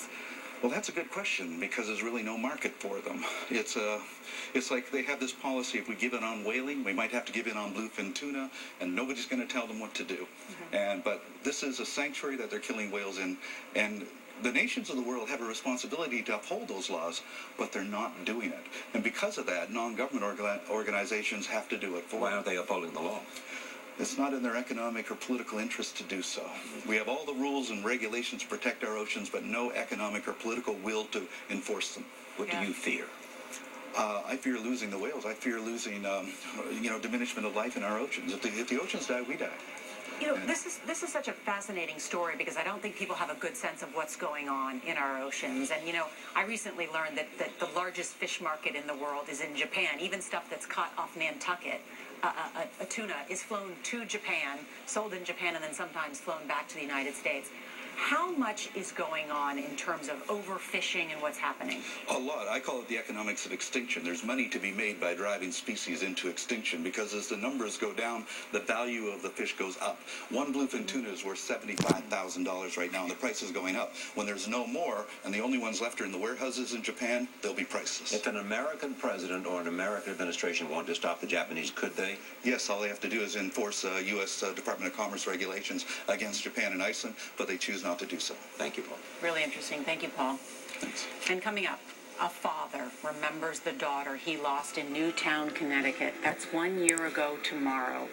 whales? Well, that's a good question because there's really no market for them. It's like they have this policy: if we give in on whaling, we might have to give in on bluefin tuna, and nobody's going to tell them what to do. But this is a sanctuary that they're killing whales in, and the nations of the world have a responsibility to uphold those laws, but they're not doing it. And because of that, non-government organizations have to do it for them. Why aren't they upholding the law? It's not in their economic or political interest to do so. We have all the rules and regulations to protect our oceans, but no economic or political will to enforce them. What do you fear? I fear losing the whales. I fear losing, diminishment of life in our oceans. If the oceans die, we die. This is such a fascinating story because I don't think people have a good sense of what's going on in our oceans. And, I recently learned that the largest fish market in the world is in Japan. Even stuff that's caught off Nantucket, a tuna, is flown to Japan, sold in Japan, and then sometimes flown back to the United States. How much is going on in terms of overfishing and what's happening? A lot. I call it the economics of extinction. There's money to be made by driving species into extinction because as the numbers go down, the value of the fish goes up. One bluefin tuna is worth $75,000 right now, and the price is going up. When there's no more, and the only ones left are in the warehouses in Japan, they'll be priceless. If an American president or an American administration wanted to stop the Japanese, could they? Yes, all they have to do is enforce U.S. Department of Commerce regulations against Japan and Iceland, but they choose not to do so. Thank you, Paul. Really interesting. Thank you, Paul. Thanks. And coming up, a father remembers the daughter he lost in Newtown, Connecticut. That's 1 year ago tomorrow.